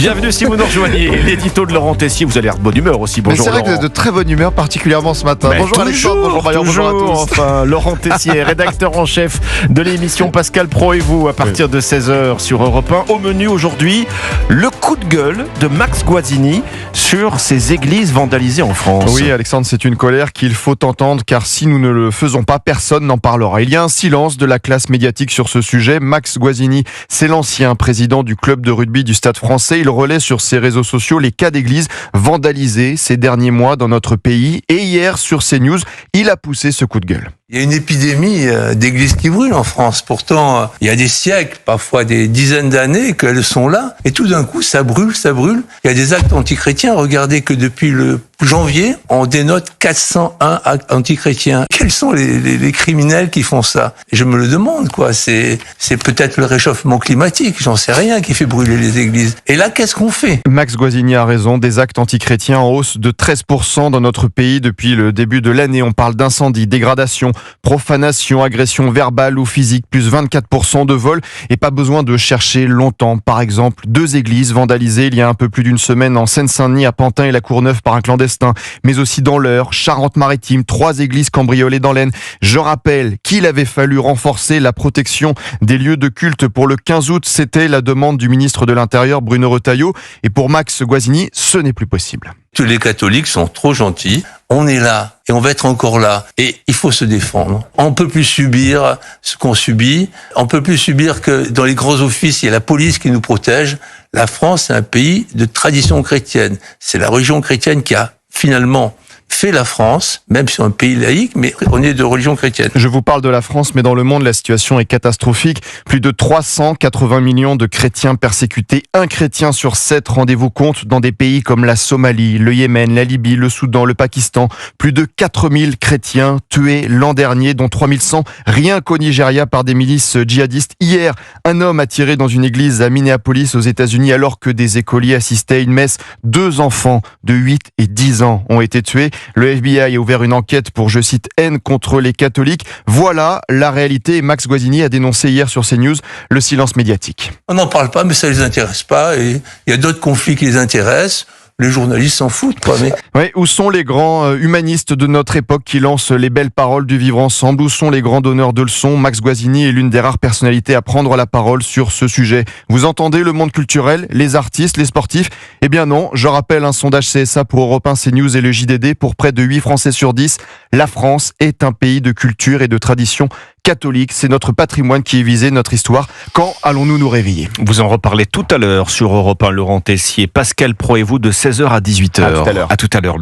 Bienvenue si vous nous rejoignez. L'édito de Laurent Tessier, vous allez être de bonne humeur aussi. Bonjour. Mais c'est vrai que Laurent. vous êtes de très bonne humeur, particulièrement ce matin. Bonjour Alexandre, bonjour Maillard, bonjour à tous. Enfin, Laurent Tessier, rédacteur en chef de l'émission Pascal Pro et vous, à partir de 16h sur Europe 1. Au menu aujourd'hui, le coup de gueule de Max Guazzini sur ces églises vandalisées en France. Oui Alexandre, c'est une colère qu'il faut entendre, car si nous ne le faisons pas, personne n'en parlera. Il y a un silence de la classe médiatique sur ce sujet. Max Guazzini, c'est l'ancien président du club de rugby du Stade Français. Il relaie sur ses réseaux sociaux les cas d'églises vandalisées ces derniers mois dans notre pays. Et hier, sur CNews, il a poussé ce coup de gueule. Il y a une épidémie d'églises qui brûlent en France. Pourtant, il y a des siècles, parfois des dizaines d'années qu'elles sont là. Et tout d'un coup, ça brûle, ça brûle. Il y a des actes antichrétiens. Regardez que depuis le janvier, on dénote 401 actes antichrétiens. Quels sont les criminels qui font ça? Et je me le demande, quoi. C'est peut-être le réchauffement climatique, j'en sais rien, qui fait brûler les églises. Et là, qu'est-ce qu'on fait? Max Guazzini a raison. Des actes antichrétiens en hausse de 13% dans notre pays depuis le début de l'année. On parle d'incendies, dégradations, profanation, agression verbale ou physique, plus 24% de vols, et pas besoin de chercher longtemps. Par exemple, 2 églises vandalisées il y a un peu plus d'une semaine en Seine-Saint-Denis, à Pantin et la Courneuve par un clandestin, mais aussi dans l'Eure, Charente-Maritime, 3 églises cambriolées dans l'Aisne. Je rappelle qu'il avait fallu renforcer la protection des lieux de culte pour le 15 août. C'était la demande du ministre de l'Intérieur, Bruno Retailleau, et pour Max Guazzini, ce n'est plus possible. Tous les catholiques sont trop gentils. On est là et on va être encore là. Et il faut se défendre. On peut plus subir ce qu'on subit. On peut plus subir que dans les grands offices, il y a la police qui nous protège. La France, c'est un pays de tradition chrétienne. C'est la religion chrétienne qui a finalement fait la France, même si c'est un pays laïque, mais on est de religion chrétienne. Je vous parle de la France, mais dans le monde, la situation est catastrophique. Plus de 380 millions de chrétiens persécutés. 1 chrétien sur 7, rendez-vous compte, dans des pays comme la Somalie, le Yémen, la Libye, le Soudan, le Pakistan. Plus de 4000 chrétiens tués l'an dernier, dont 3100 rien qu'au Nigeria par des milices djihadistes. Hier, un homme a tiré dans une église à Minneapolis, aux États-Unis, alors que des écoliers assistaient à une messe. 2 enfants de 8 et 10 ans ont été tués. Le FBI a ouvert une enquête pour, je cite, haine contre les catholiques. Voilà la réalité. Max Guazzini a dénoncé hier sur CNews le silence médiatique. On n'en parle pas, mais ça les intéresse pas. Et il y a d'autres conflits qui les intéressent. Les journalistes s'en foutent, quoi. Mais oui, où sont les grands humanistes de notre époque qui lancent les belles paroles du vivre ensemble? Où sont les grands donneurs de leçons? Max Guazzini est l'une des rares personnalités à prendre la parole sur ce sujet. Vous entendez le monde culturel, les artistes, les sportifs? Eh bien non, je rappelle un sondage CSA pour Europe 1, CNews et le JDD. Pour près de 8 Français sur 10, la France est un pays de culture et de tradition catholique. C'est notre patrimoine qui est visé, notre histoire. Quand allons-nous nous réveiller? Vous en reparlez tout à l'heure sur Europe 1, Laurent Tessier. Pascal Pro et vous de 16h à 18h. À tout à l'heure. À tout à l'heure.